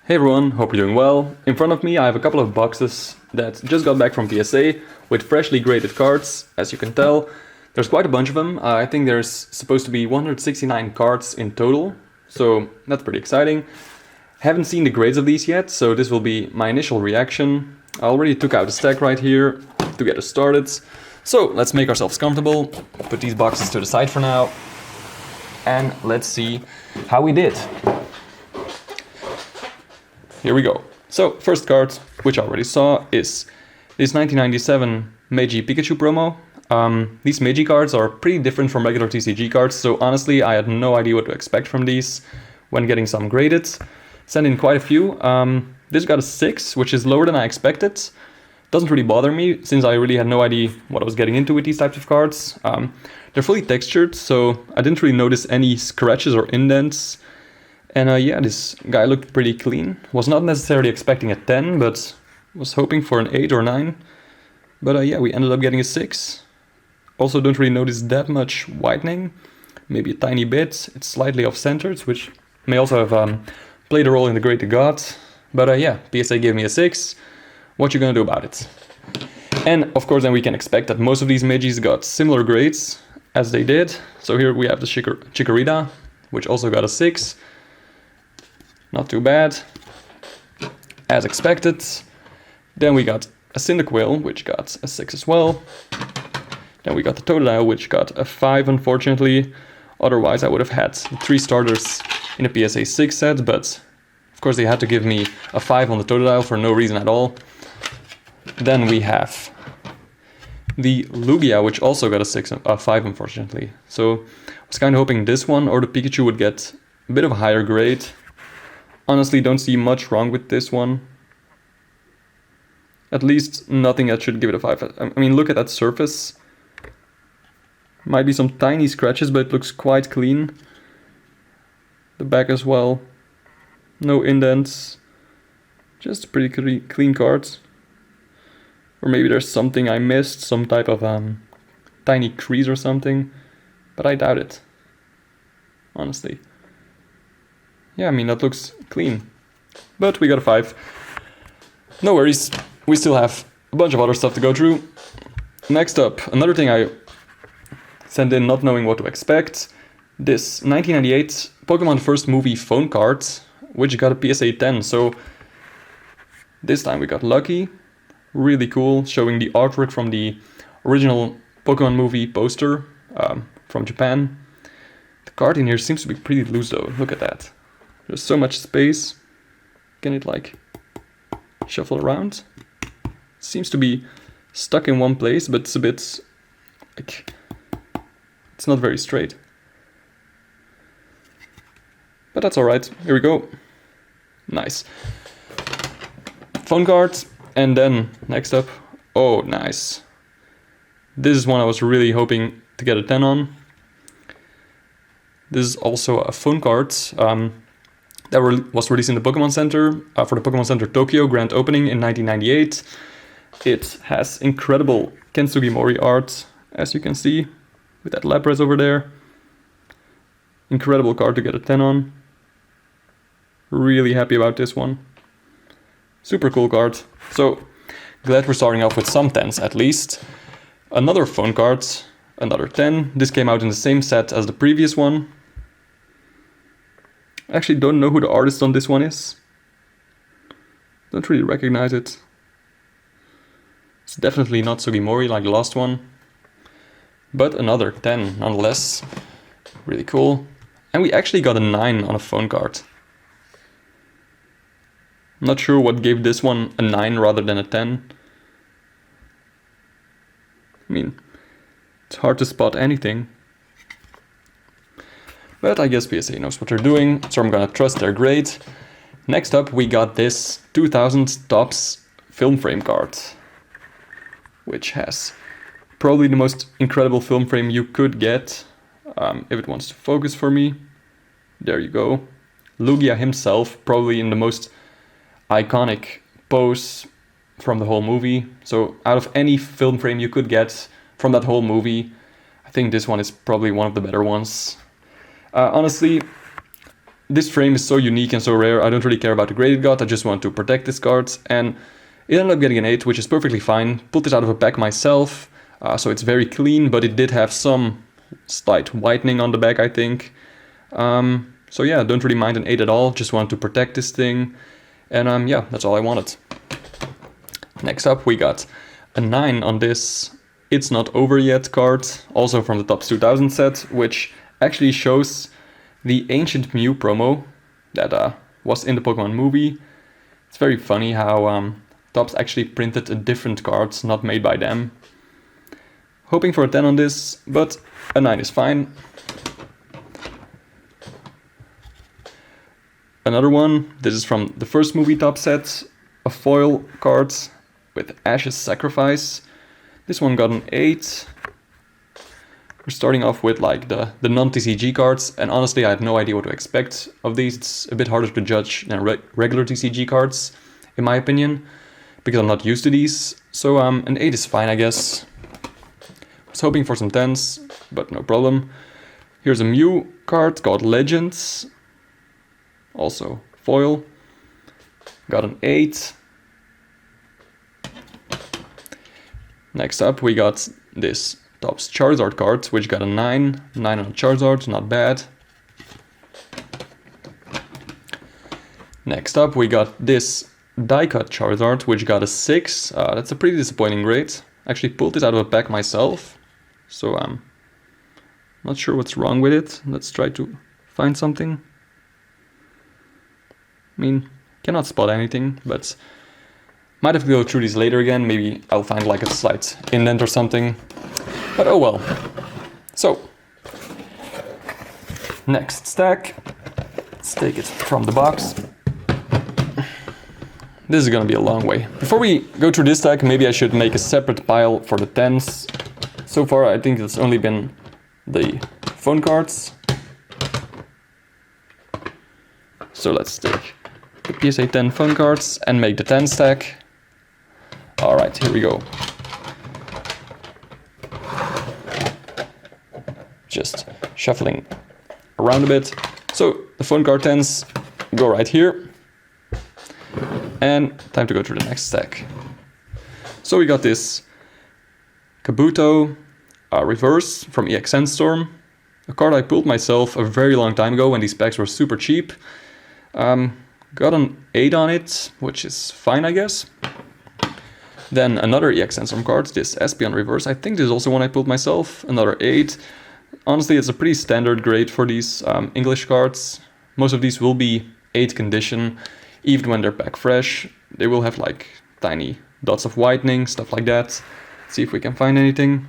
Hey everyone, hope you're doing well. In front of me I have a couple of boxes that just got back from PSA with freshly graded cards. As you can tell, there's quite a bunch of them. I think there's supposed to be 169 cards in total, so that's pretty exciting. Haven't seen the grades of these yet, so this will be my initial reaction. I already took out a stack right here to get us started. So let's make ourselves comfortable, put these boxes to the side for now, and let's see how we did. Here we go. So, first card, which I already saw, is this 1997 Meiji Pikachu promo. These Meiji cards are pretty different from regular TCG cards, so honestly I had no idea what to expect from these when getting some graded. Sent in quite a few. This got a 6, which is lower than I expected. Doesn't really bother me, since I really had no idea what I was getting into with these types of cards. They're fully textured, so I didn't really notice any scratches or indents. And yeah, this guy looked pretty clean. Was not necessarily expecting a 10, but was hoping for an 8 or 9. But yeah, we ended up getting a 6. Also don't really notice that much whitening. Maybe a tiny bit. It's slightly off-centered, which may also have played a role in the grade they got. But yeah, PSA gave me a 6. What you gonna do about it? And of course then we can expect that most of these Meijis got similar grades as they did. So here we have the Chikorita, which also got a 6. Not too bad, as expected. Then we got a Cyndaquil, which got a 6 as well. Then we got the Totodile, which got a 5, unfortunately. Otherwise, I would have had 3 starters in a PSA 6 set, but of course they had to give me a 5 on the Totodile for no reason at all. Then we have the Lugia, which also got a 5, unfortunately. So I was kind of hoping this one or the Pikachu would get a bit of a higher grade. Honestly, don't see much wrong with this one. At least nothing that should give it a 5. I mean, look at that surface. Might be some tiny scratches, but it looks quite clean. The back as well. No indents. Just pretty clean cards. Or maybe there's something I missed, some type of tiny crease or something. But I doubt it. Honestly. Yeah, I mean, that looks clean. But we got a 5. No worries. We still have a bunch of other stuff to go through. Next up, another thing I sent in not knowing what to expect. This 1998 Pokemon First Movie phone card, which got a PSA 10. So this time we got lucky. Really cool, showing the artwork from the original Pokemon movie poster from Japan. The card in here seems to be pretty loose though. Look at that. There's so much space. Can it like shuffle around? Seems to be stuck in one place, but it's a bit like it's not very straight. But that's alright. Here we go. Nice. Phone card. And then next up, oh nice. This is one I was really hoping to get a 10 on. This is also a phone card. That was released in the Pokemon Center for the Pokemon Center Tokyo grand opening in 1998. It has incredible Kensugi Mori art, as you can see, with that Lapras over there. Incredible card to get a 10 on. Really happy about this one. Super cool card. So, glad we're starting off with some 10s at least. Another phone card, another 10. This came out in the same set as the previous one. I actually don't know who the artist on this one is. Don't really recognize it. It's definitely not Sugimori like the last one. But another 10 nonetheless. Really cool. And we actually got a 9 on a phone card. I'm not sure what gave this one a 9 rather than a 10. I mean, it's hard to spot anything. But I guess PSA knows what they're doing, so I'm gonna trust their grade. Next up, we got this 2000 Topps film frame card, which has probably the most incredible film frame you could get. If it wants to focus for me, there you go. Lugia himself, probably in the most iconic pose from the whole movie. So out of any film frame you could get from that whole movie, I think this one is probably one of the better ones. Honestly, this frame is so unique and so rare, I don't really care about the graded god, I just want to protect this card. And it ended up getting an 8, which is perfectly fine. Pulled this out of a pack myself, so it's very clean, but it did have some slight whitening on the back, I think. So yeah, don't really mind an 8 at all, just want to protect this thing. And yeah, that's all I wanted. Next up, we got a 9 on this It's Not Over Yet card, also from the Topps 2000 set, which actually shows the Ancient Mew promo that was in the Pokemon movie. It's very funny how Topps actually printed a different card, not made by them. Hoping for a 10 on this, but a 9 is fine. Another one, this is from the first movie Topps set, a foil card with Ash's Sacrifice. This one got an 8. We're starting off with like the non-TCG cards, and honestly I had no idea what to expect of these. It's a bit harder to judge than regular TCG cards, in my opinion, because I'm not used to these. So an 8 is fine, I guess. I was hoping for some 10s, but no problem. Here's a Mew card called Legends, also foil. Got an 8. Next up we got this Topps Charizard card, which got a 9. 9 on Charizard, not bad. Next up we got this die-cut Charizard, which got a 6. That's a pretty disappointing grade. Actually pulled it out of a pack myself, so I'm not sure what's wrong with it. Let's try to find something. I mean, cannot spot anything, but might have to go through these later again. Maybe I'll find like a slight indent or something. But oh well. So, next stack. Let's take it from the box. This is gonna be a long way. Before we go through this stack, maybe I should make a separate pile for the 10s. So far, I think it's only been the phone cards. So let's take the PSA 10 phone cards and make the 10 stack. Alright, here we go. Just shuffling around a bit. So the phone card 10s go right here. And time to go through the next stack. So we got this Kabuto reverse from EXN Storm. A card I pulled myself a very long time ago when these packs were super cheap. Got an 8 on it, which is fine, I guess. Then another EXN Storm card, this Espeon reverse. I think this is also one I pulled myself, another 8. Honestly, it's a pretty standard grade for these English cards. Most of these will be 8 condition, even when they're pack fresh. They will have like tiny dots of whitening, stuff like that. Let's see if we can find anything.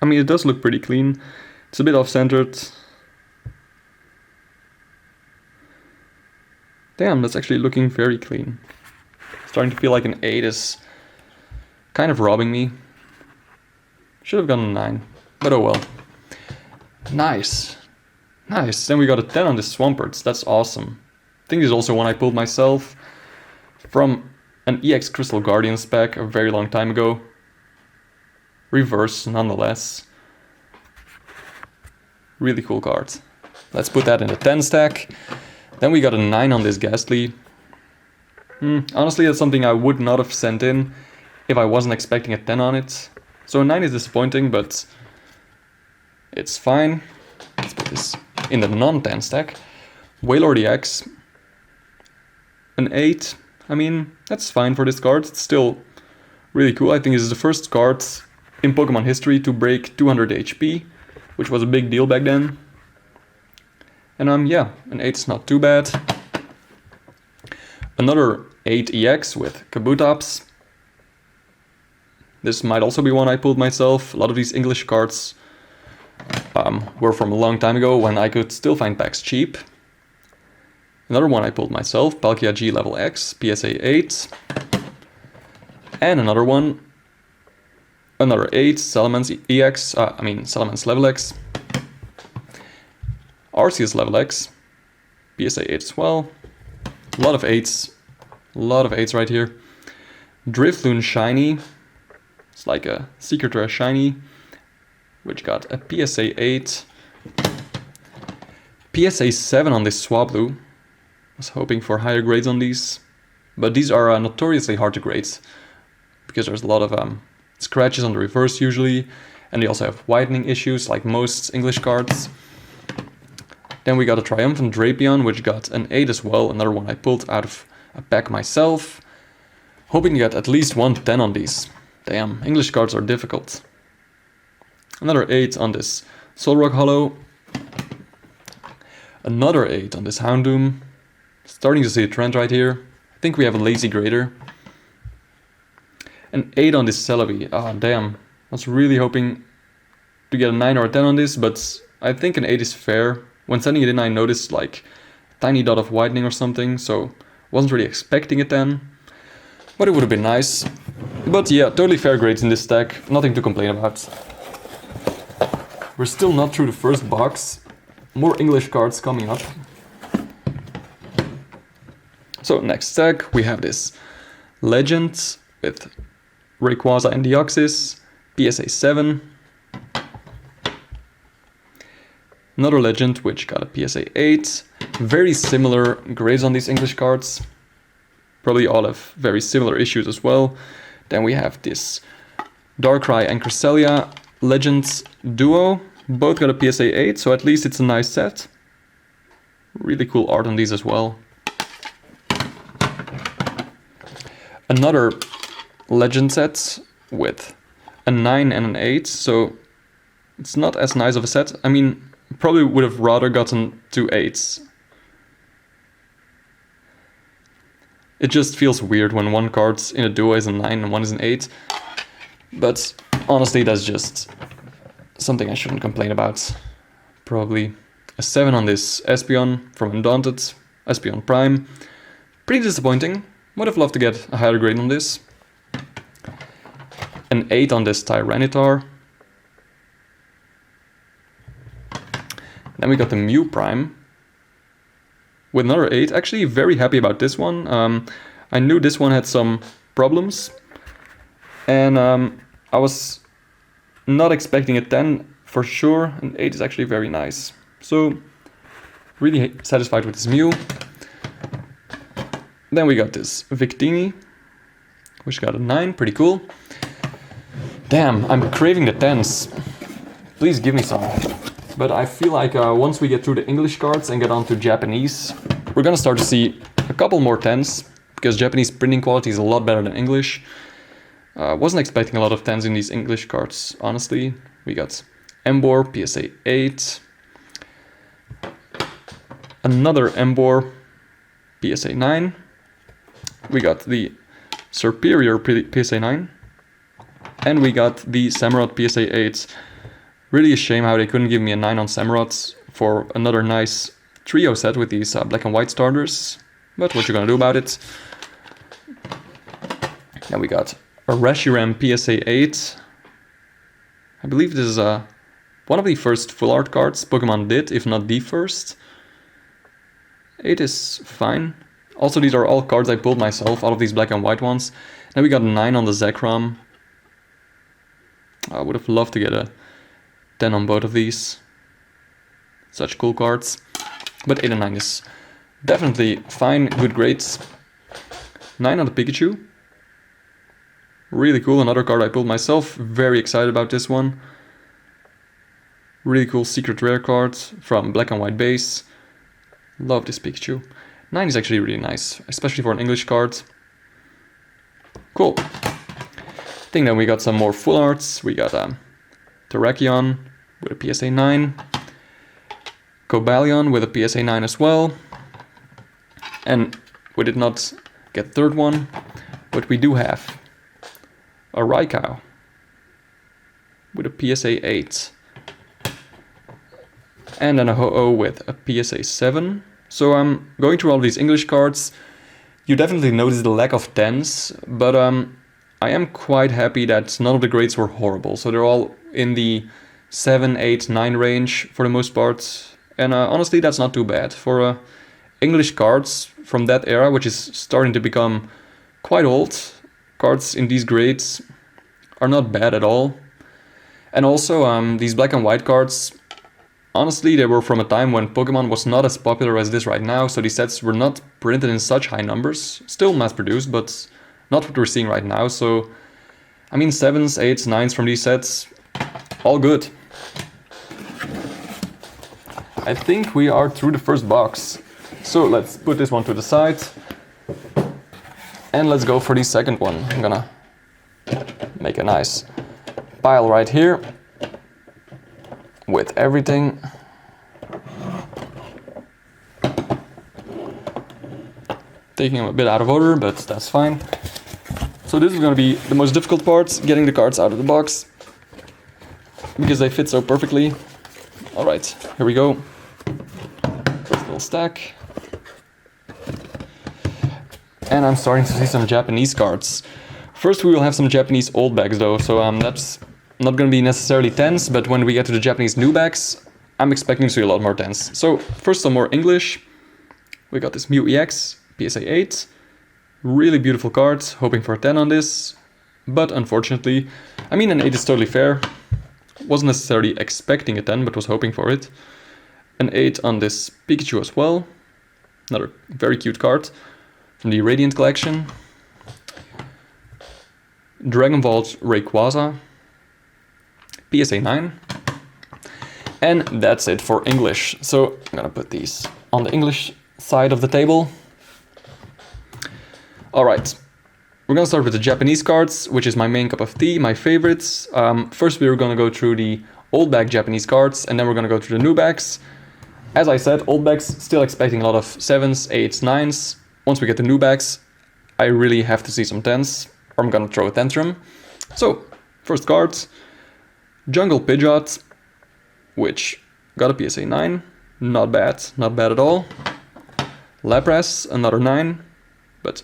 I mean, it does look pretty clean. It's a bit off-centered. Damn, that's actually looking very clean. Starting to feel like an 8 is kind of robbing me. Should have gotten a 9, but oh well. Nice. Nice, then we got a 10 on the Swamperts, that's awesome. I think this is also one I pulled myself from an EX Crystal Guardians pack a very long time ago. Reverse, nonetheless. Really cool card. Let's put that in the 10 stack. Then we got a 9 on this Ghastly. Honestly, that's something I would not have sent in if I wasn't expecting a 10 on it. So a 9 is disappointing, but it's fine. Let's put this in the non-10 stack. Wailord EX. An 8. I mean, that's fine for this card. It's still really cool. I think this is the first card in Pokemon history to break 200 HP, which was a big deal back then. And yeah, an 8 is not too bad. Another 8 EX with Kabutops. This might also be one I pulled myself. A lot of these English cards were from a long time ago when I could still find packs cheap. Another one I pulled myself, Palkia G Level X, PSA 8. And another one, another 8, Salamence EX, Salamence Level X. Arceus Level X, PSA 8 as well. A lot of 8s right here. Drifloon Shiny, it's like a Secret Rare Shiny, which got a PSA 8. PSA 7 on this Swablu. Was hoping for higher grades on these, but these are notoriously hard to grade because there's a lot of scratches on the reverse usually, and they also have whitening issues like most English cards. Then we got a Triumphant Drapion, which got an 8 as well, another one I pulled out of a pack myself, hoping to get at least 110 on these. Damn, English cards are difficult. Another 8 on this Solrock Hollow, another 8 on this Houndoom. Starting to see a trend right here. I think we have a lazy grader. An 8 on this Celebi. Ah, damn. I was really hoping to get a 9 or a 10 on this, but I think an 8 is fair. When sending it in, I noticed like a tiny dot of whitening or something, so wasn't really expecting a 10. But it would have been nice. But yeah, totally fair grades in this stack. Nothing to complain about. We're still not through the first box. More English cards coming up. So next stack, we have this Legend with Rayquaza and Deoxys, PSA 7. Another Legend which got a PSA 8. Very similar grades on these English cards. Probably all have very similar issues as well. Then we have this Darkrai and Cresselia Legends Duo. Both got a PSA 8, so at least it's a nice set. Really cool art on these as well. Another Legend set with a 9 and an 8, so it's not as nice of a set. I mean, probably would have rather gotten 2 8s. It just feels weird when one card in a duo is a 9 and one is an 8. But honestly, that's just something I shouldn't complain about. Probably a 7 on this Espeon from Undaunted, Espeon Prime. Pretty disappointing. Would have loved to get a higher grade on this. An 8 on this Tyranitar. Then we got the Mew Prime with another 8. Actually very happy about this one. I knew this one had some problems. And I was not expecting a 10 for sure. An 8 is actually very nice. So really satisfied with this Mew. Then we got this Victini, which got a 9, pretty cool. Damn, I'm craving the 10s. Please give me some. But I feel like once we get through the English cards and get on to Japanese, we're gonna start to see a couple more 10s, because Japanese printing quality is a lot better than English. Wasn't expecting a lot of 10s in these English cards, honestly. We got Emboar, PSA 8. Another Emboar, PSA 9. We got the Superior PSA 9. And we got the Samurott PSA 8. Really a shame how they couldn't give me a 9 on Samurott for another nice trio set with these black and white starters. But what you gonna do about it? Then we got a Reshiram PSA 8. I believe this is one of the first full art cards Pokemon did, if not the first. 8 is fine. Also, these are all cards I pulled myself out of these black and white ones. Then we got a 9 on the Zekrom. I would have loved to get a 10 on both of these. Such cool cards. But 8 and 9 is definitely fine, good grades. 9 on the Pikachu. Really cool, another card I pulled myself. Very excited about this one. Really cool secret rare card from Black and White base. Love this Pikachu. 9 is actually really nice, especially for an English card. Cool. I think then we got some more full arts. We got Terrakion with a PSA 9. Cobalion with a PSA 9 as well. And we did not get third one, but we do have a Raikou with a PSA 8. And then a Ho-Oh with a PSA 7. So I'm going through all these English cards. You definitely notice the lack of 10s, but I am quite happy that none of the grades were horrible. So they're all in the 7, 8, 9 range for the most part. And honestly, that's not too bad. For English cards from that era, which is starting to become quite old, cards in these grades are not bad at all. And also, these black and white cards honestly, they were from a time when Pokemon was not as popular as it is right now, so these sets were not printed in such high numbers. Still mass-produced, but not what we're seeing right now. So, I mean, 7s, 8s, 9s from these sets, all good. I think we are through the first box. So let's put this one to the side. And let's go for the second one. I'm gonna make a nice pile right here with everything. Taking them a bit out of order, but that's fine. So this is gonna be the most difficult part, getting the cards out of the box, because they fit so perfectly. All right, here we go. First little stack. And I'm starting to see some Japanese cards. First we will have some Japanese old bags though, so that's not going to be necessarily 10s, but when we get to the Japanese new bags, I'm expecting to see a lot more 10s. So first some more English. We got this Mew EX, PSA 8. Really beautiful card, hoping for a 10 on this. But unfortunately, I mean an 8 is totally fair. Wasn't necessarily expecting a 10, but was hoping for it. An 8 on this Pikachu as well. Another very cute card from the Radiant collection. Dragon Vault Rayquaza, PSA 9. And that's it for English. So I'm gonna put these on the English side of the table. All right, we're gonna start with the Japanese cards, which is my main cup of tea, my favorites. First we're gonna go through the old bag Japanese cards, and then we're gonna go through the new bags. As I said, old bags, still expecting a lot of 7s, 8s, 9s. Once we get the new bags, I really have to see some 10s, or I'm gonna throw a tantrum. So, first cards, Jungle Pidgeot, which got a PSA 9, not bad at all. Lapras, another 9, but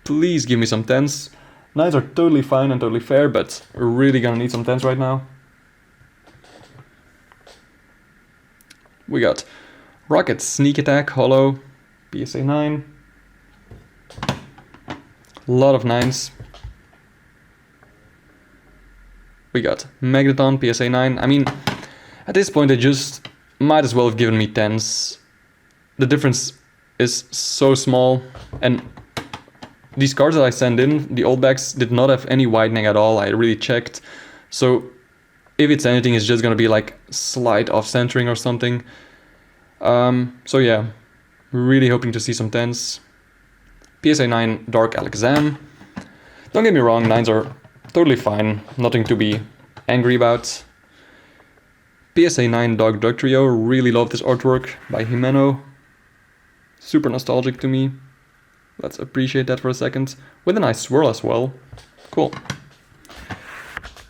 please give me some 10s. 9s are totally fine and totally fair, but we're really gonna need some 10s right now. We got Rocket Sneak Attack, Holo, PSA 9. A lot of 9s. We got Magneton, PSA 9. I mean, at this point they just might as well have given me 10s. The difference is so small, and these cards that I sent in, the old bags, did not have any widening at all. I really checked. So if it's anything, it's just gonna be like slight off-centering or something. So yeah, really hoping to see some 10s. PSA 9 Dark Alakazam. Don't get me wrong, 9s are totally fine, nothing to be angry about. PSA 9 Dog Trio, really love this artwork by Himeno. Super nostalgic to me. Let's appreciate that for a second. With a nice swirl as well. Cool.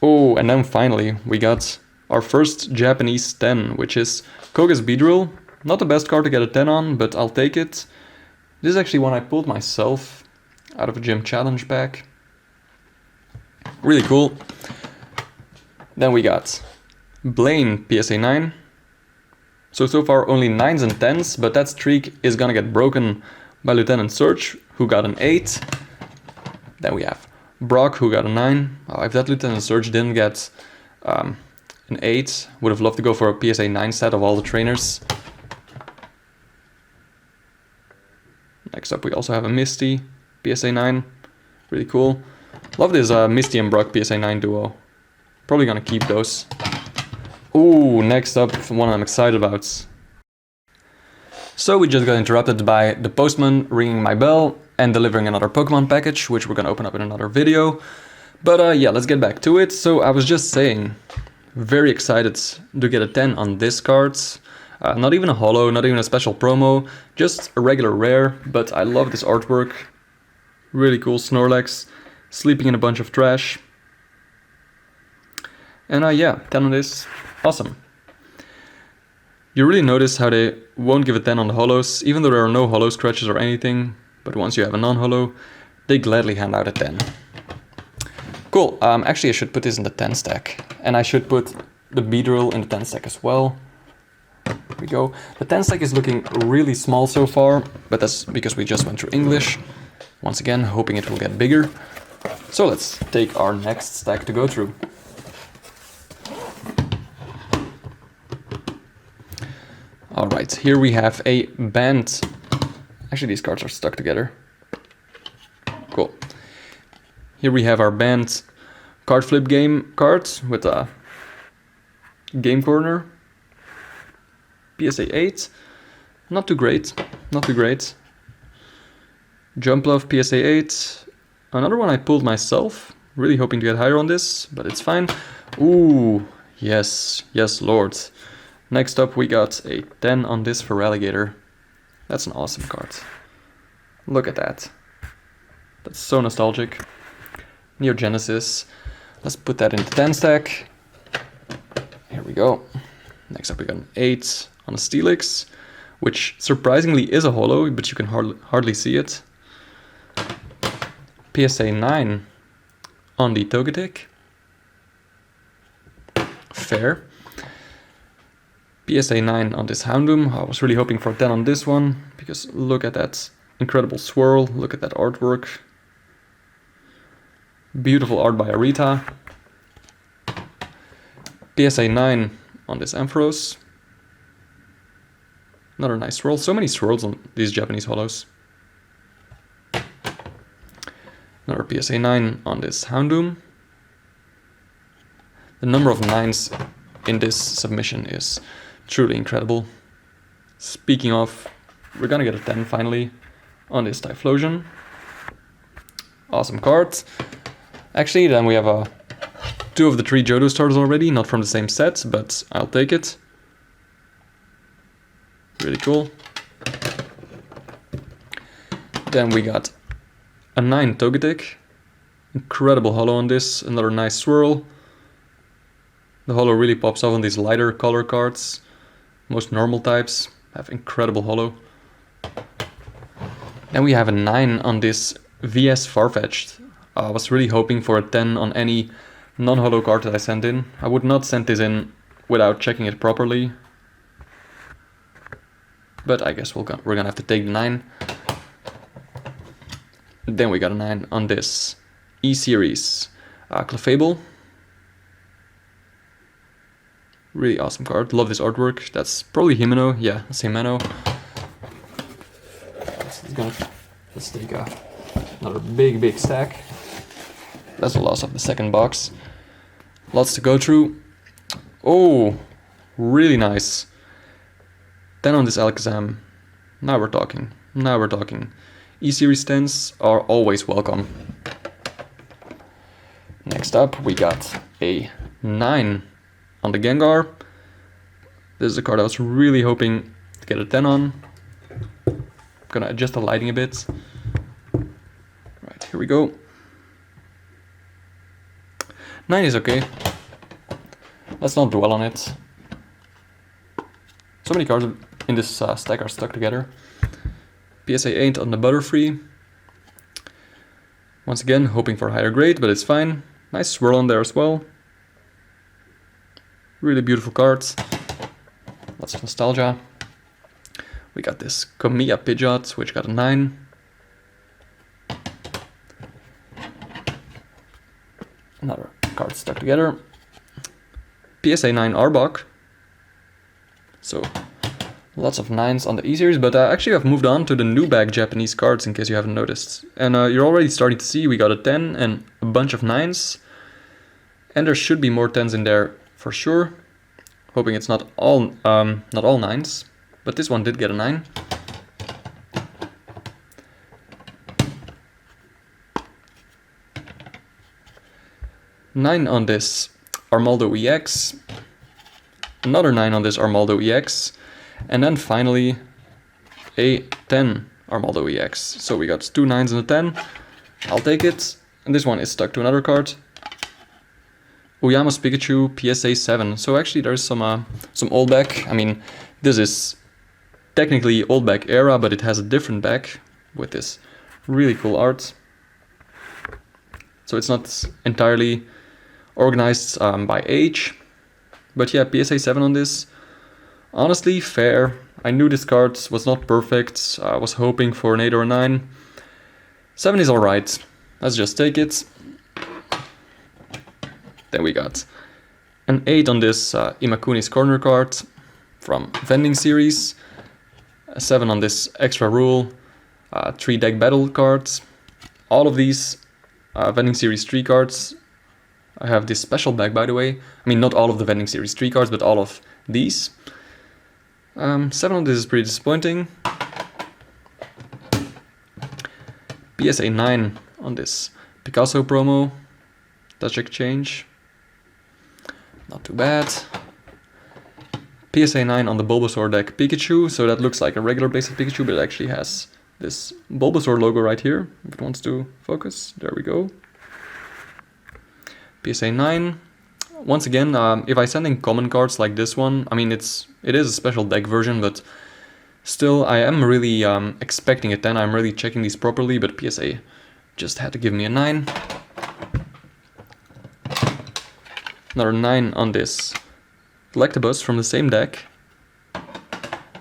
Oh, and then finally we got our first Japanese 10, which is Koga's Beedrill. Not the best card to get a 10 on, but I'll take it. This is actually one I pulled myself out of a gym challenge pack. Really cool. Then we got Blaine, PSA 9. So far only 9s and 10s, but that streak is gonna get broken by Lieutenant Surge, who got an 8. Then we have Brock, who got a 9. Oh, if that Lieutenant Surge didn't get an 8, would have loved to go for a PSA 9 set of all the trainers. Next up we also have a Misty, PSA 9. Really cool. Love this Misty and Brock PSA 9 duo. Probably gonna keep those. Ooh, next up, one I'm excited about. So we just got interrupted by the postman ringing my bell and delivering another Pokemon package, which we're gonna open up in another video. But yeah, let's get back to it. So I was just saying, very excited to get a 10 on this card. Not even a holo, not even a special promo, just a regular rare, but I love this artwork. Really cool Snorlax, sleeping in a bunch of trash. And yeah, 10 on this, awesome. You really notice how they won't give a 10 on the holos, even though there are no holo scratches or anything, but once you have a non-holo, they gladly hand out a 10. Cool, actually I should put this in the 10 stack, and I should put the Beedrill in the 10 stack as well. There we go. The 10 stack is looking really small so far, but that's because we just went through English. Once again, hoping it will get bigger. So let's take our next stack to go through. Right, here we have a band. Actually, these cards are stuck together. Cool. Here we have our band card flip game cards with a game corner. PSA 8. Not too great. Not too great. Jump Love PSA 8. Another one I pulled myself. Really hoping to get higher on this, but it's fine. Ooh, yes. Yes, Lord. Next up, we got a 10 on this for Alligator. That's an awesome card. Look at that. That's so nostalgic. Neo Genesis. Let's put that in the 10 stack. Here we go. Next up, we got an 8 on a Steelix, which surprisingly is a holo, but you can hardly see it. PSA 9 on the Togetic. Fair. PSA 9 on this Houndoom. I was really hoping for a 10 on this one, because look at that incredible swirl. Look at that artwork. Beautiful art by Arita. PSA 9 on this Ampharos. Another nice swirl. So many swirls on these Japanese holos. Another PSA 9 on this Houndoom. The number of 9s in this submission is truly incredible. Speaking of, we're gonna get a 10 finally on this Typhlosion. Awesome card. Actually, then we have 2 of the 3 Johto stars already, not from the same set, but I'll take it. Really cool. Then we got a 9 Togetic. Incredible holo on this, another nice swirl. The holo really pops off on these lighter color cards. Most normal types have incredible holo. Then we have a 9 on this VS Farfetch'd. I was really hoping for a 10 on any non-holo card that I sent in. I would not send this in without checking it properly. But I guess we're gonna have to take the 9. Then we got a 9 on this E-Series Clefable. Really awesome card. Love this artwork. That's probably Himeno. Yeah, same Mano. Let's take another big stack. That's the loss of the second box. Lots to go through. Oh, really nice. 10 on this Alakazam. Now we're talking. Now we're talking. E-Series 10s are always welcome. Next up, we got a 9 on the Gengar. This is a card I was really hoping to get a 10 on. I'm gonna adjust the lighting a bit. Right, here we go. 9 is okay. Let's not dwell on it. So many cards in this stack are stuck together. PSA 8 on the Butterfree. Once again, hoping for a higher grade, but it's fine. Nice swirl on there as well. Really beautiful cards. Lots of nostalgia. We got this Komiya Pidgeot, which got a 9. Another card stuck together. PSA 9 Arbok. So, lots of 9s on the E-Series, but actually I've moved on to the new bag Japanese cards in case you haven't noticed. And you're already starting to see we got a 10 and a bunch of 9s. And there should be more 10s in there for sure. Hoping it's not all 9s, but this one did get a 9. Nine on this Armaldo EX. Another 9 on this Armaldo EX. And then finally a 10 Armaldo EX. So we got 2 9s and a 10. I'll take it. And this one is stuck to another card. Uyama's Pikachu PSA 7. So actually there's some old back. I mean, this is technically old back era, but it has a different back with this really cool art. So it's not entirely organized by age. But yeah, PSA 7 on this. Honestly, fair. I knew this card was not perfect. I was hoping for an 8 or a 9. 7 is alright. Let's just take it. Then we got an 8 on this Imakuni's Corner card from Vending series. a 7 on this extra rule, 3 deck battle cards. All of these vending series 3 cards. I have this special deck, by the way. I mean, not all of the vending series 3 cards, but all of these. 7 on this is pretty disappointing. PSA 9 on this Picasso promo. Dutch exchange. Not too bad. PSA 9 on the Bulbasaur deck Pikachu. So that looks like a regular basic Pikachu, but it actually has this Bulbasaur logo right here. If it wants to focus. There we go. PSA 9. Once again, if I send in common cards like this one, I mean, it is a special deck version, but still, I am really expecting a 10. I'm really checking these properly, but PSA just had to give me a 9. Another 9 on this Electabuzz from the same deck.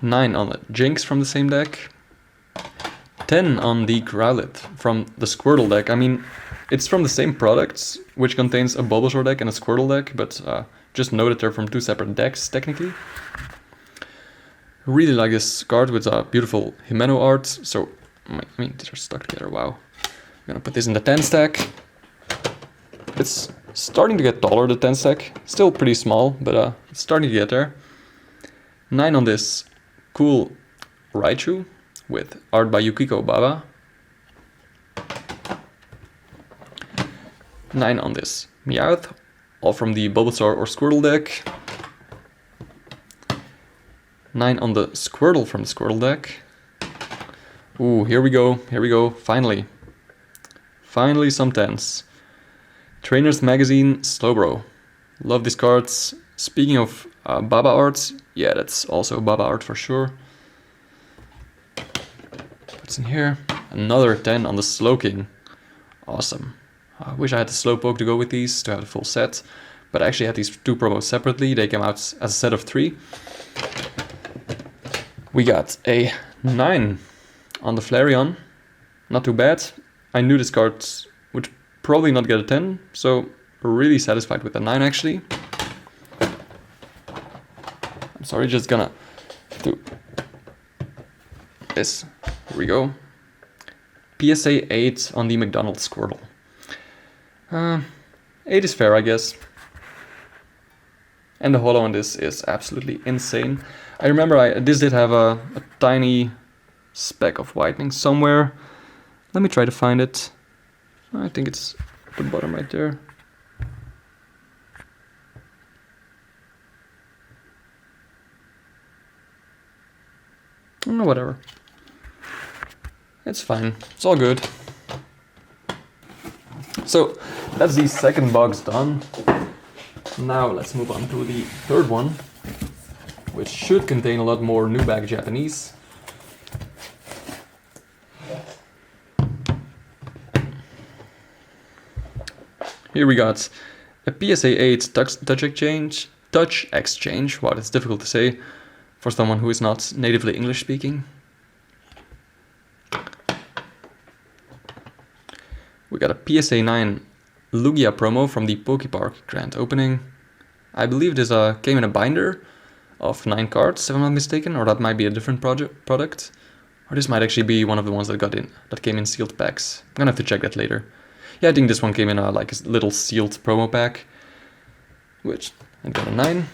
9 on the Jinx from the same deck. 10 on the Growlithe from the Squirtle deck. I mean, it's from the same products, which contains a Bulbasaur deck and a Squirtle deck, but just know that they're from 2 separate decks, technically. Really like this card with beautiful Himeno art. So, I mean, these are stuck together, wow. I'm gonna put this in the 10 stack. It's starting to get taller, the 10 stack. Still pretty small, but it's starting to get there. 9 on this cool Raichu with art by Yukiko Baba. 9 on this Meowth, all from the Bulbasaur or Squirtle deck. 9 on the Squirtle from the Squirtle deck. Ooh, here we go, finally. Finally some 10s. Trainers Magazine Slowbro. Love these cards. Speaking of Baba arts, yeah, that's also Baba art for sure. What's in here? Another 10 on the Slowking. Awesome. I wish I had the Slowpoke to go with these to have the full set, but I actually had these 2 promos separately. They came out as a set of 3. We got a 9 on the Flareon. Not too bad. I knew this card would probably not get a 10, so really satisfied with the 9 actually. I'm sorry, just gonna do this. Here we go. PSA 8 on the McDonald's Squirtle. 8 is fair, I guess. And the holo on this is absolutely insane. I remember this did have a tiny speck of whitening somewhere. Let me try to find it. I think it's at the bottom right there. Oh, whatever. It's fine. It's all good. So that's the second box done. Now let's move on to the third one, which should contain a lot more new bag Japanese. Here we got a PSA 8 Touch Exchange. Wow, that's difficult to say for someone who is not natively English speaking. We got a PSA 9 Lugia promo from the Pokepark Grand Opening. I believe this came in a binder of 9 cards, if I'm not mistaken, or that might be a different product. Or this might actually be one of the ones that came in sealed packs. I'm gonna have to check that later. Yeah, I think this one came in like a little sealed promo pack, which I got a 9.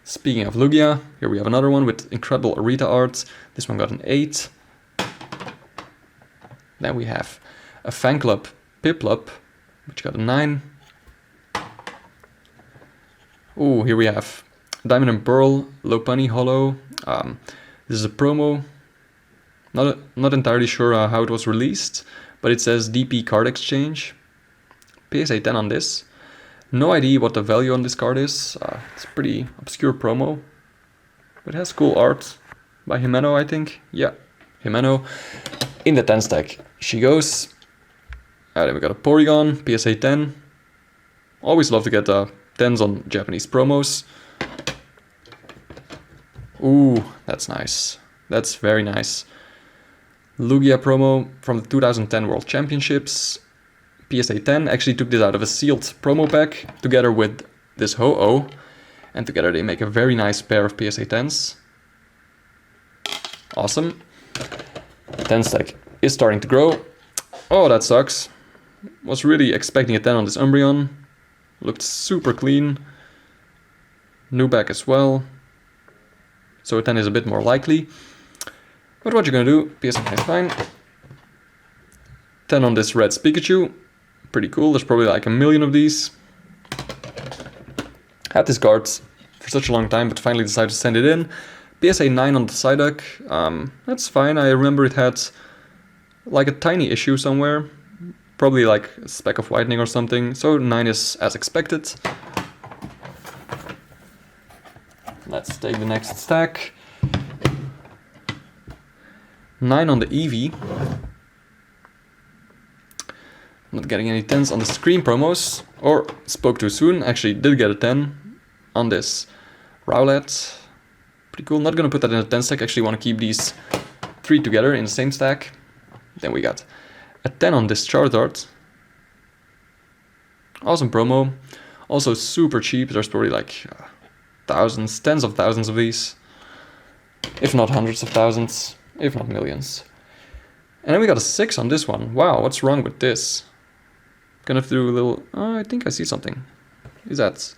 Speaking of Lugia, here we have another one with incredible Arita art. This one got an 8. Then we have a Fan Club Piplup, which got a 9. Ooh, here we have Diamond and Pearl Lopunny Holo. This is a promo. Not entirely sure how it was released, but it says DP Card Exchange. PSA 10 on this. No idea what the value on this card is. It's a pretty obscure promo, but it has cool art by Himeno, I think. Yeah, Himeno. In the 10 stack she goes. Then we got a Porygon, PSA 10. Always love to get 10s on Japanese promos. Ooh, that's nice. That's very nice. Lugia promo from the 2010 World Championships. PSA 10. Actually took this out of a sealed promo pack together with this Ho-Oh. And together they make a very nice pair of PSA 10s. Awesome. 10 stack is starting to grow. Oh, that sucks. Was really expecting a 10 on this Umbreon. Looked super clean. New back as well. So a 10 is a bit more likely. But what you're gonna do, PSA is fine. 10 on this red Pikachu. Pretty cool, there's probably like a million of these. Had this card for such a long time, but finally decided to send it in. PSA 9 on the Psyduck. That's fine, I remember it had like a tiny issue somewhere. Probably like a speck of whitening or something. So 9 is as expected. Let's take the next stack. 9 on the Eevee. Not getting any 10s on the screen promos. Or spoke too soon. Actually did get a 10 on this Rowlet. Pretty cool. Not gonna put that in a 10 stack. Actually want to keep these 3 together in the same stack. Then we got a 10 on this Charizard. Awesome promo. Also super cheap. There's probably like thousands, tens of thousands of these. If not hundreds of thousands. If not millions. And then we got a 6 on this one. Wow, what's wrong with this? Gonna do a little... Oh, I think I see something. Is that...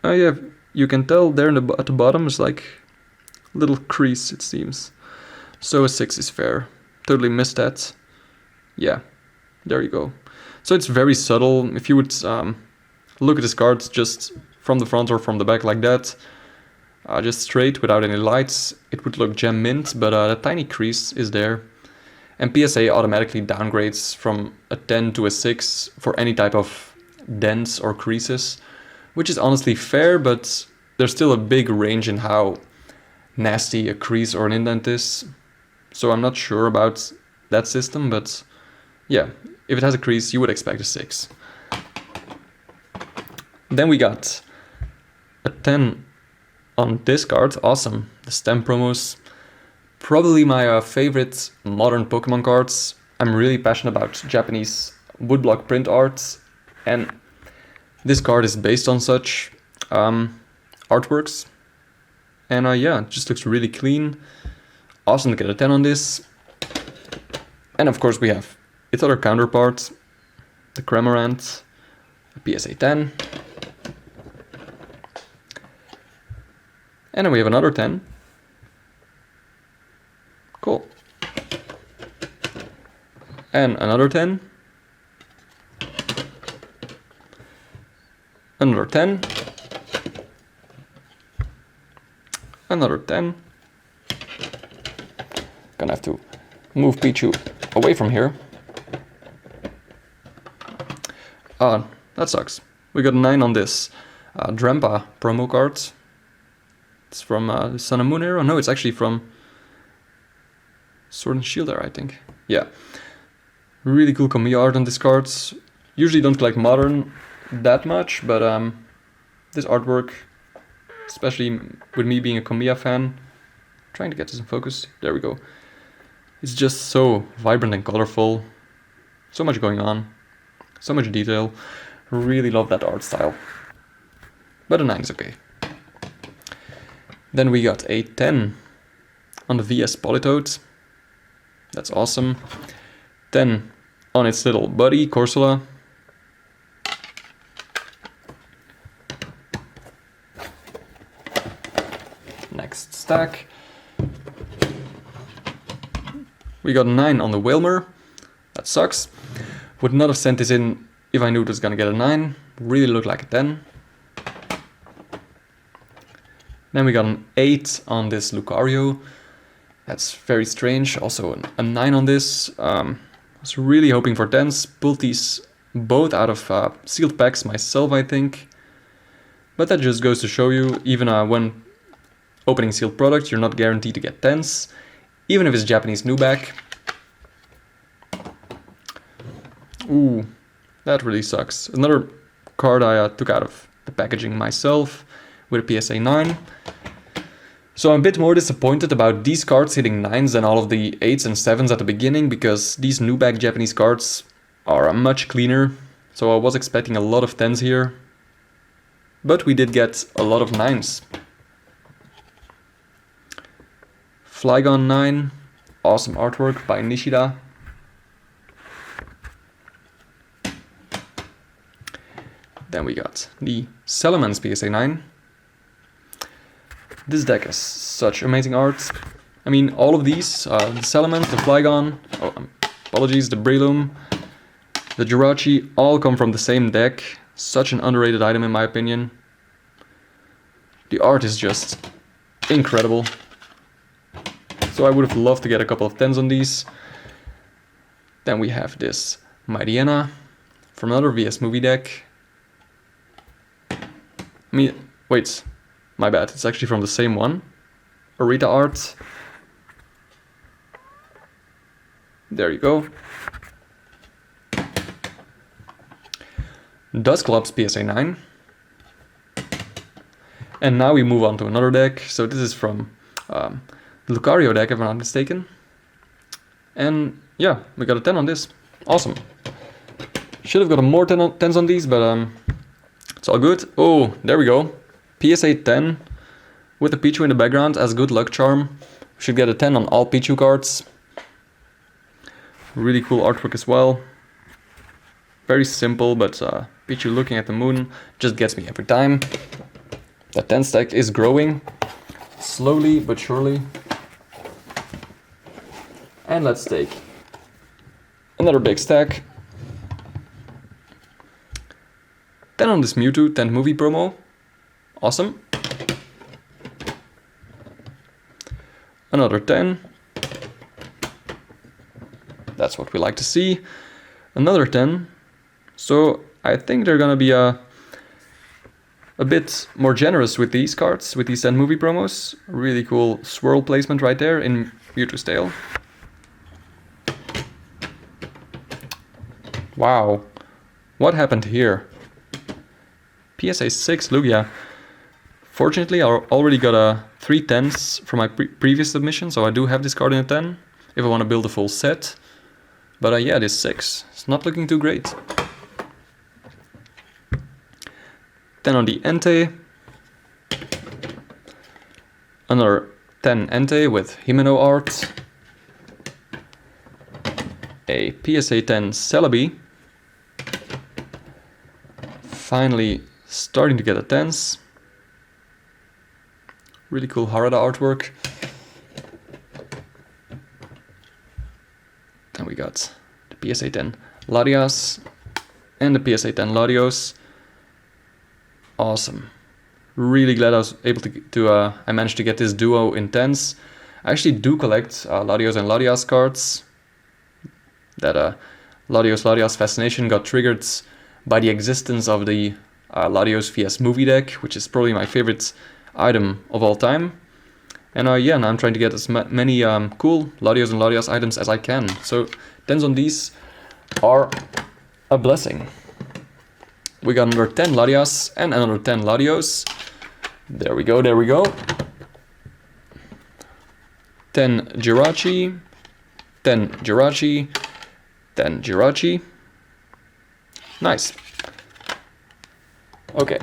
Oh yeah, you can tell there at the bottom is like a little crease, it seems. So a 6 is fair. Totally missed that. Yeah, there you go. So it's very subtle. If you would look at this card just from the front or from the back like that, just straight without any lights, it would look gem mint, but the tiny crease is there. And PSA automatically downgrades from a 10 to a 6 for any type of dents or creases, which is honestly fair, but there's still a big range in how nasty a crease or an indent is. So I'm not sure about that system, but yeah, if it has a crease, you would expect a 6. Then we got a 10 on this card. Awesome. The stem promos. Probably my favorite modern Pokemon cards. I'm really passionate about Japanese woodblock print art, and this card is based on such artworks. And yeah, it just looks really clean. Awesome to get a 10 on this. And of course we have its other counterpart, the Cramorant, a PSA 10. And then we have another 10. Cool. And another 10. Another 10. Another 10. Gonna have to move Pichu away from here. That sucks. We got a 9 on this Drampa promo card. It's from the Sun and Moon era. No, it's actually from Sword and Shield era, I think. Yeah. Really cool Kamiya art on these cards. Usually don't collect modern that much, but this artwork, especially with me being a Kamiya fan, trying to get this in focus. There we go. It's just so vibrant and colorful. So much going on. So much detail. Really love that art style. But a 9 is okay. Then we got a 10 on the VS Politoed. That's awesome. 10 on its little buddy, Corsola. Next stack. We got a 9 on the Wilmer. That sucks. Would not have sent this in if I knew it was gonna get a 9. Really looked like a 10. Then we got an 8 on this Lucario. That's very strange. Also a 9 on this. I was really hoping for 10s. Pulled these both out of sealed packs myself, I think. But that just goes to show you, even when opening sealed products, you're not guaranteed to get 10s. Even if it's Japanese new back. Ooh, that really sucks. Another card I took out of the packaging myself with a PSA 9. So I'm a bit more disappointed about these cards hitting 9s than all of the 8s and 7s at the beginning, because these new back Japanese cards are much cleaner. So I was expecting a lot of 10s here. But we did get a lot of 9s. Flygon 9, awesome artwork by Nishida. Then we got the Salamence PSA 9. This deck has such amazing art. I mean, all of these, the Salamence, the Flygon, apologies, the Breloom, the Jirachi, all come from the same deck. Such an underrated item in my opinion. The art is just incredible. So I would have loved to get a couple of 10s on these. Then we have this Mightyena from another VS movie deck. I mean, wait, my bad, it's actually from the same one. Arita art. There you go. Dusclops PSA 9. And now we move on to another deck. So this is from the Lucario deck, if I'm not mistaken. And yeah, we got a 10 on this. Awesome. Should have got a more 10s on these, but it's all good. Oh, there we go. PSA 10 with a Pichu in the background as good luck charm. Should get a 10 on all Pichu cards. Really cool artwork as well. Very simple, but Pichu looking at the moon just gets me every time. The 10 stack is growing slowly but surely. And let's take another big stack. 10 on this Mewtwo 10th movie promo. Awesome. Another 10. That's what we like to see. Another 10. So I think they're gonna be a bit more generous with these cards, with these 10 movie promos. Really cool swirl placement right there in Mewtwo's tail. Wow, what happened here? PSA 6 Lugia. Fortunately, I already got 3 10s from my previous submission, so I do have this card in a 10 if I want to build a full set. But yeah, this 6 is not looking too great. 10 on the Entei. Another 10 Entei with Himeno art. A PSA 10 Celebi. Finally starting to get the 10s. Really cool Harada artwork. Then we got the PSA 10 Latias and the PSA 10 Latios. Awesome. Really glad I was able to I managed to get this duo in 10s. I actually do collect Latios and Latias cards. That Latios fascination got triggered by the existence of the Latios VS movie deck, which is probably my favorite item of all time. And yeah, now I'm trying to get as many cool Latios and Latias items as I can. So 10s on these are a blessing. We got another 10 Latias and another 10 Latios. There we go, there we go. 10 Jirachi, 10 Jirachi, 10 Jirachi. Nice. Okay.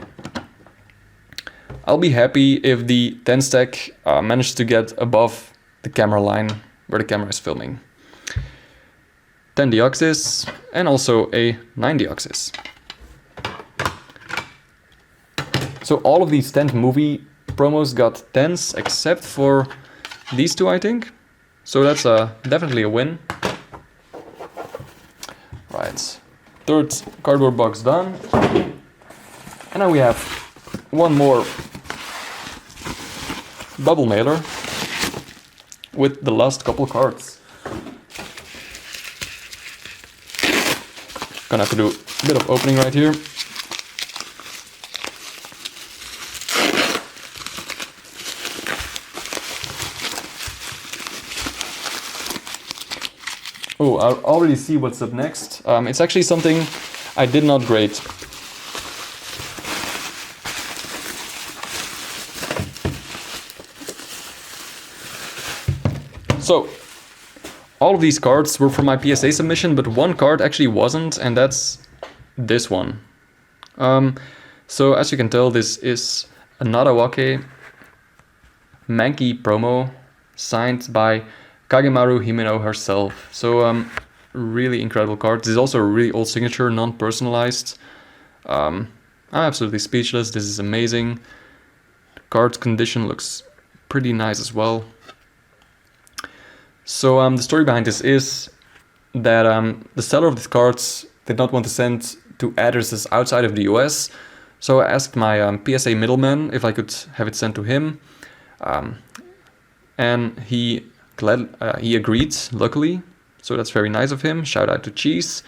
I'll be happy if the 10 stack manages to get above the camera line where the camera is filming. 10 Deoxys and also a 9 Deoxys. So all of these 10th movie promos got 10s except for these two, I think. So that's definitely a win. Right, third cardboard box done. And now we have one more double mailer with the last couple cards. Gonna have to do a bit of opening right here. Oh, I already see what's up next. It's actually something I did not grade. So, all of these cards were for my PSA submission, but one card actually wasn't, and that's this one. So, as you can tell, this is a Nadawake Mankey promo signed by Kagemaru Himeno herself. So really incredible card. This is also a really old signature, non-personalized. I'm absolutely speechless. This is amazing. The card condition looks pretty nice as well. So the story behind this is that the seller of these cards did not want to send to addresses outside of the US. So I asked my PSA middleman if I could have it sent to him. And he agreed, luckily. So that's very nice of him. Shout out to Cheese.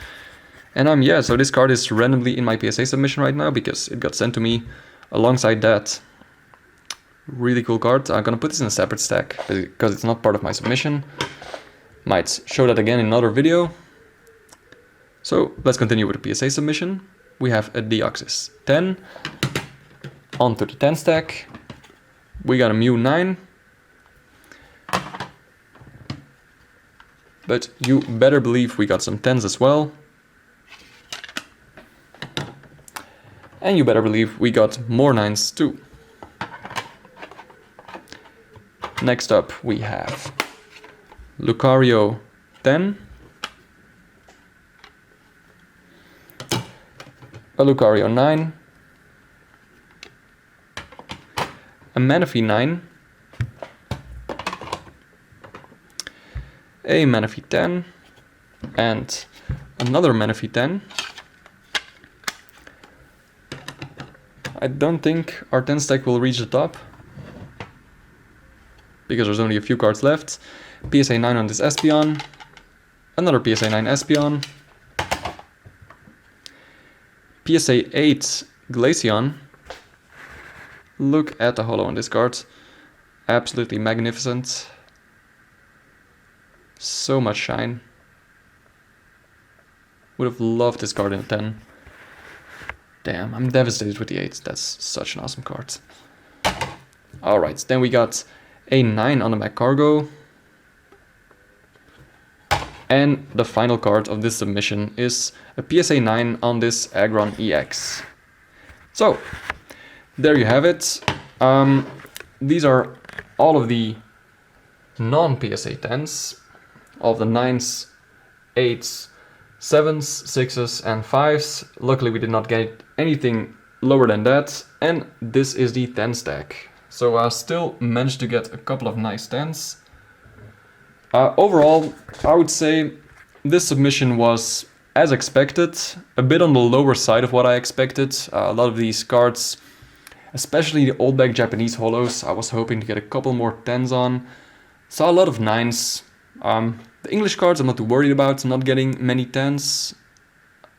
And yeah, so this card is randomly in my PSA submission right now because it got sent to me alongside that. Really cool card. I'm gonna put this in a separate stack because it's not part of my submission. Might show that again in another video. So let's continue with the PSA submission. We have a Deoxys 10. Onto the 10 stack. We got a Mew 9. But you better believe we got some 10s as well. And you better believe we got more 9s too. Next up we have Lucario 10. A Lucario 9. A Manaphy 9. A Manaphy 10. And another Manaphy 10. I don't think our 10 stack will reach the top, because there's only a few cards left. PSA 9 on this Espeon. Another PSA 9 Espeon. PSA 8 Glaceon. Look at the holo on this card. Absolutely magnificent. So much shine. Would have loved this card in a 10. Damn, I'm devastated with the 8. That's such an awesome card. Alright, then we got a 9 on the Magcargo. And the final card of this submission is a PSA 9 on this Aggron EX. So, there you have it. These are all of the non-PSA 10s. All of the 9s, 8s, 7s, 6s and 5s. Luckily we did not get anything lower than that. And this is the 10 stack. So I still managed to get a couple of nice 10s. Overall, I would say this submission was as expected, a bit on the lower side of what I expected. A lot of these cards, especially the old back Japanese holos, I was hoping to get a couple more 10s on. Saw a lot of 9s. The English cards I'm not too worried about, not getting many 10s.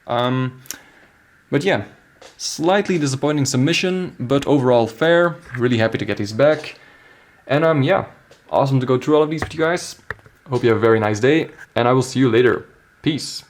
But yeah, slightly disappointing submission, but overall fair. Really happy to get these back. And yeah, awesome to go through all of these with you guys. Hope you have a very nice day, and I will see you later. Peace.